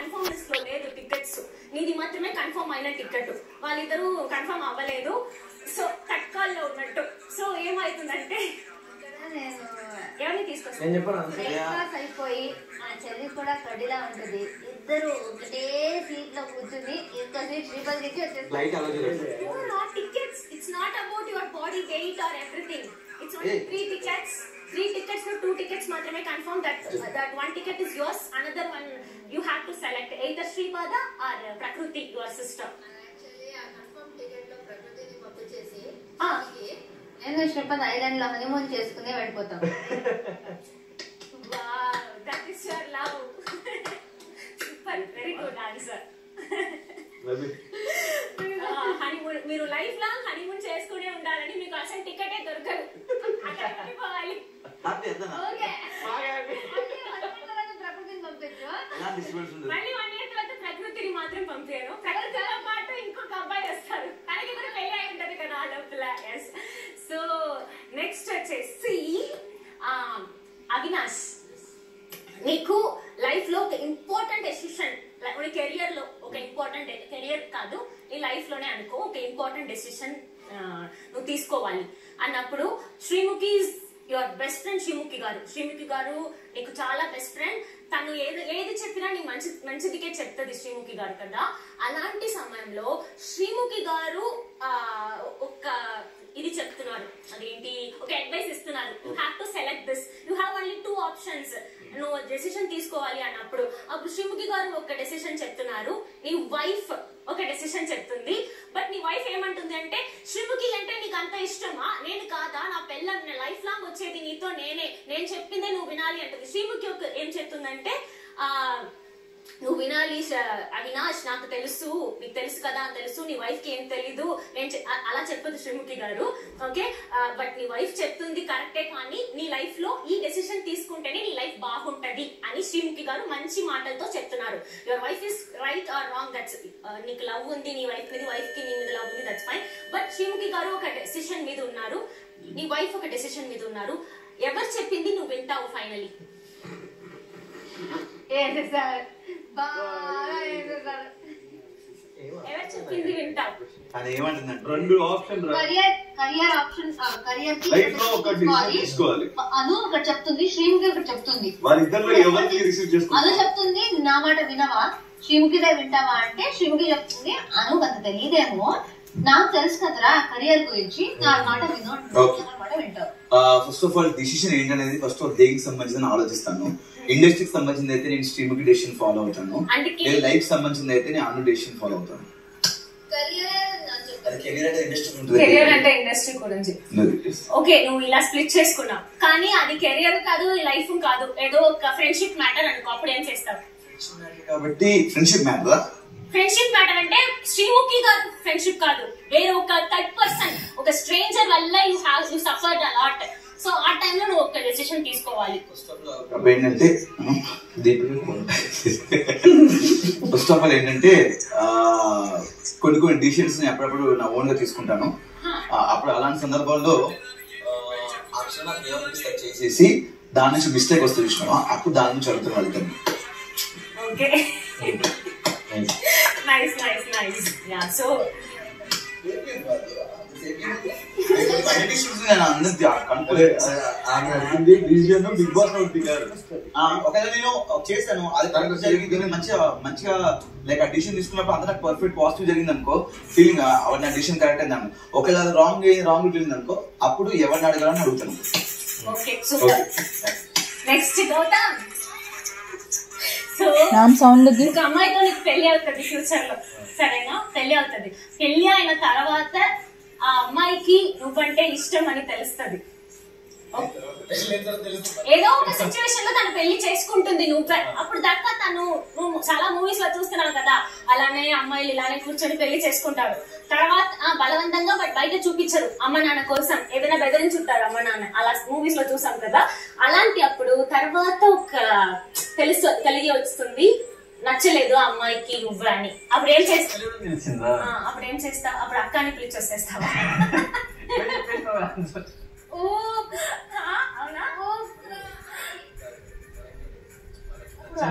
Confirm list లో లేదు tickets, నీది మాత్రమే కన్ఫర్మ్ అయిన టికెట్, వాళ్ళిద్దరూ కన్ఫర్మ్ అవ్వలేదు. సో తట్కాల్లో ఉన్నట్టు. సో ఏమైతుందంటే ఎవరిని తీసుకొస్తాను అయిపోయి ఆ చెల్లి కూడా కడిలా ఉంటుంది, ఇద్దరు ఒకటే సీట్ లో కూర్చుని ఇంకో seat Sripathi tickets. It's not about your body weight or everything. It's only 3 tickets. 3 tickets లో 2 tickets మాత్రమే confirm. that 1 ticket is yours. Another one you have to select either Sripada or Prakriti, your sister. Actually ఆ confirm ticket లో ప్రకృతిని పంపించేసి నేను Sripati island లో honeymoon చేసుకునే వెళ్ళిపోతాం. Wow, that is your love. Super, very good answer. Honeymoon మీరు life long honeymoon చేసుకునే ఉండాలని, మీకు అసలు టికెటే దొరకదు, అక్కడ వెళ్ళిపోవాలి. ప్రకృతిని పంపించు, మళ్ళీ 1 year తర్వాత ప్రకృతిని మాత్రం పంపాను. ప్రకృతితో పాటు ఇంకొక అబ్బాయి వస్తారు, తనకి కూడా పెళ్లి అయి ఉంటది కదా ఆ లోపల. ఎస్. సో నెక్స్ట్ వచ్చేసి అవినాష్, నీకు లైఫ్ లో ఒక ఇంపార్టెంట్ డెసిషన్, నీ కెరియర్ లో ఒక ఇంపార్టెంట్, కెరియర్ కాదు నీ లైఫ్ లోనే అనుకో, ఒక ఇంపార్టెంట్ డెసిషన్ నువ్వు తీసుకోవాలి అన్నప్పుడు, Sreemukhi your best friend. Sreemukhi గారు నీకు చాలా బెస్ట్ ఫ్రెండ్. తను ఏది చెప్పినా నీ మంచిదికే చెప్తుంది శ్రీముఖి గారు కదా. అలాంటి సమయంలో శ్రీముఖి గారు ఒక ఇది చెప్తున్నారు, అదేంటి, ఒక అడ్వైస్ ఇస్తున్నారు. You have to select this, you have only 2 options. నువ్వు డెసిషన్ తీసుకోవాలి అన్నప్పుడు, అప్పుడు శ్రీముఖి గారు ఒక డెసిషన్ చెప్తున్నారు, నీ వైఫ్ ఒక డెసిషన్ చెప్తుంది. బట్ నీ వైఫ్ ఏమంటుంది అంటే, శ్రీముఖి అంటే నీకు అంత ఇష్టమా, నేను కాదా, నా పెళ్ళం లైఫ్ లాంగ్ వచ్చేది నీతో, నేను చెప్పిందే నువ్వు వినాలి అంటుంది. శ్రీముఖి ఏం చెప్తుందంటే, నువ్వు వినాలి అవినాష్, నాకు తెలుసు, నీకు తెలుసు కదా, తెలుసు, నీ వైఫ్ కి ఏం తెలీదు, అలా చెప్పదు శ్రీముఖి గారు. ఓకే, బట్ నీ వైఫ్ చెప్తుంది కరెక్టే, కానీ నీ లైఫ్ లో ఈ డెసిషన్ తీసుకుంటేనే నీ లైఫ్ బాగుంటది అని శ్రీముఖి గారు మంచి మాటలతో చెప్తున్నారు. Your wife is right are wrong, that's, నీకు లవ్ ఉంది నీ వైఫ్ మీద, వైఫ్ కి నీ మీద లవ్ ఉంది, దట్స్ ఫైన్. బట్ శ్రీముఖి గారు ఒక డెసిషన్ మీద ఉన్నారు, నీ వైఫ్ ఒక డెసిషన్ మీద ఉన్నారు. ఎవరు చెప్పింది నువ్వు వింటావు ఫైనలీ? ఎవరు చెప్పింది వింటావు? అది ఏమంటుందంటే 2 ఆప్షన్ కరియర్ ఆప్షన్, కరియర్ తీసుకోవాలి. అను ఒకటి చెప్తుంది, శ్రీముఖి ఒకటి చెప్తుంది. వాళ్ళిద్దరిలో ఎవరికి రిసీవ్ చేసుకోవాలి? అను చెప్తుంది నా మాట వినవా, శ్రీముఖిదే వింటావా అంటే శ్రీముఖి చెప్తుంది, అను అంత తెలియదేమో, నాకు తెలుసు కదరా కరియర్ గురించి, నా మాట విను, మాట వింటావు. ఫస్ట్ ఆఫ్ ఆల్ డిసిషన్ ఏంటనేది ఫస్ట్ ఆఫ్ ఆల్ దేనికి సంబంధించిన ఆలోచిస్తాను. ఇండస్ట్రీకి సంబంధించింది అయితే నేను శ్రీముఖి డెసిషన్ ఫాలో అవుతాను, లైఫ్ సంబంధించింది అయితే నేను అను డెసిషన్ ఫాలో అవుతాను. కెరియర్ అంటే ఇండస్ట్రీ గురించి. ఓకే, నువ్వు ఇలా స్ప్లిట్ చేసుకున్నావు, కానీ అది కెరియర్ కాదు, లైఫ్ కాదు, ఏదో ఒక ఫ్రెండ్షిప్ మ్యాటర్ అనుకో, అప్పుడు ఏం చేస్తావు? కాబట్టి ఫ్రెండ్షిప్ మ్యాటర్. ఫ్రెండ్షిప్ మ్యాటర్ అంటే శ్రీముఖి గారు ఫ్రెండ్షిప్ కాదు, వేరే ఒక థర్డ్ పర్సన్, ఒక స్ట్రేంజర్ వల్ల యూ సఫర్డ్ అలాట్. సో ఆ టైంలో నువ్వు ఒక డెసిషన్ తీసుకోవాలి. ఏంటంటే ఫస్ట్ ఆఫ్ ఆల్ ఏంటంటే కొన్ని డిసిషన్స్ అప్పుడప్పుడు నా ఓన్ గా తీసుకుంటాను. అప్పుడు అలాంటి సందర్భాల్లో చేసేసి దాని నుంచి మిస్టేక్ వస్తుంది చూసినావా, అప్పుడు దాని నుంచి అడుగుతాను వెళ్తాను. Okay, nice nice nice. Yeah, so Bigg Boss ఒకవేళ నేను చేశాను, అది కరెక్ట్ జరిగింది, మంచిగా లైక్ ఆ డిసిషన్ తీసుకున్నప్పుడు అంతా నాకు పర్ఫెక్ట్ పాజిటివ్ జరిగింది అనుకో, ఫీలింగ్ నా డిసిషన్ కరెక్ట్ అయింది అనుకో. ఒకవేళ అది రాంగ్ జరిగింది అనుకో, అప్పుడు ఎవరిని అడగాలని అడుగుతాను. నెక్స్ట్ గౌతమ్, సో ఒక అమ్మాయితో నీకు పెళ్లి అవుతుంది ఫ్యూచర్ లో, సరేనా? పెళ్లి అవుతుంది. పెళ్లి అయిన తర్వాత ఆ అమ్మాయికి నువ్వంటే ఇష్టం అని తెలుస్తుంది. ఏదో ఒక సిచ్యువేషన్ లో తను పెళ్లి చేసుకుంటుంది నువ్వే. అప్పుడు దాకా నువ్వు చాలా మూవీస్ లో చూస్తున్నావు కదా, అలానే అమ్మాయిలు ఇలానే కూర్చొని పెళ్లి చేసుకుంటారు. తర్వాత బలవంతంగా బయట చూపించరు, అమ్మ నాన్న కోసం ఏదైనా బెదిరించుంటారు అమ్మ నాన్న, అలా మూవీస్ లో చూసాం కదా. అలాంటి అప్పుడు తర్వాత ఒక కలిగి వస్తుంది, నచ్చలేదు ఆ అమ్మాయికి నువ్వు అని. అప్పుడు ఏం చేస్తావు? అప్పుడు అక్కని పిలిచి వచ్చేస్తావా? అవునా?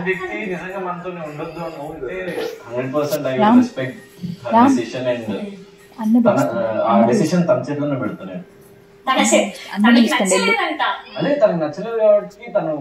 వ్యక్తి నిజంగా మనతోనే ఉండొద్దు అనుకుంటే 100% I will respect decision and ఆ డెసిషన్ తన చేతిలోనే పెడతాను. తనకి నచ్చలేదంట. అదే తనకు నచ్చలేదు కాబట్టి తను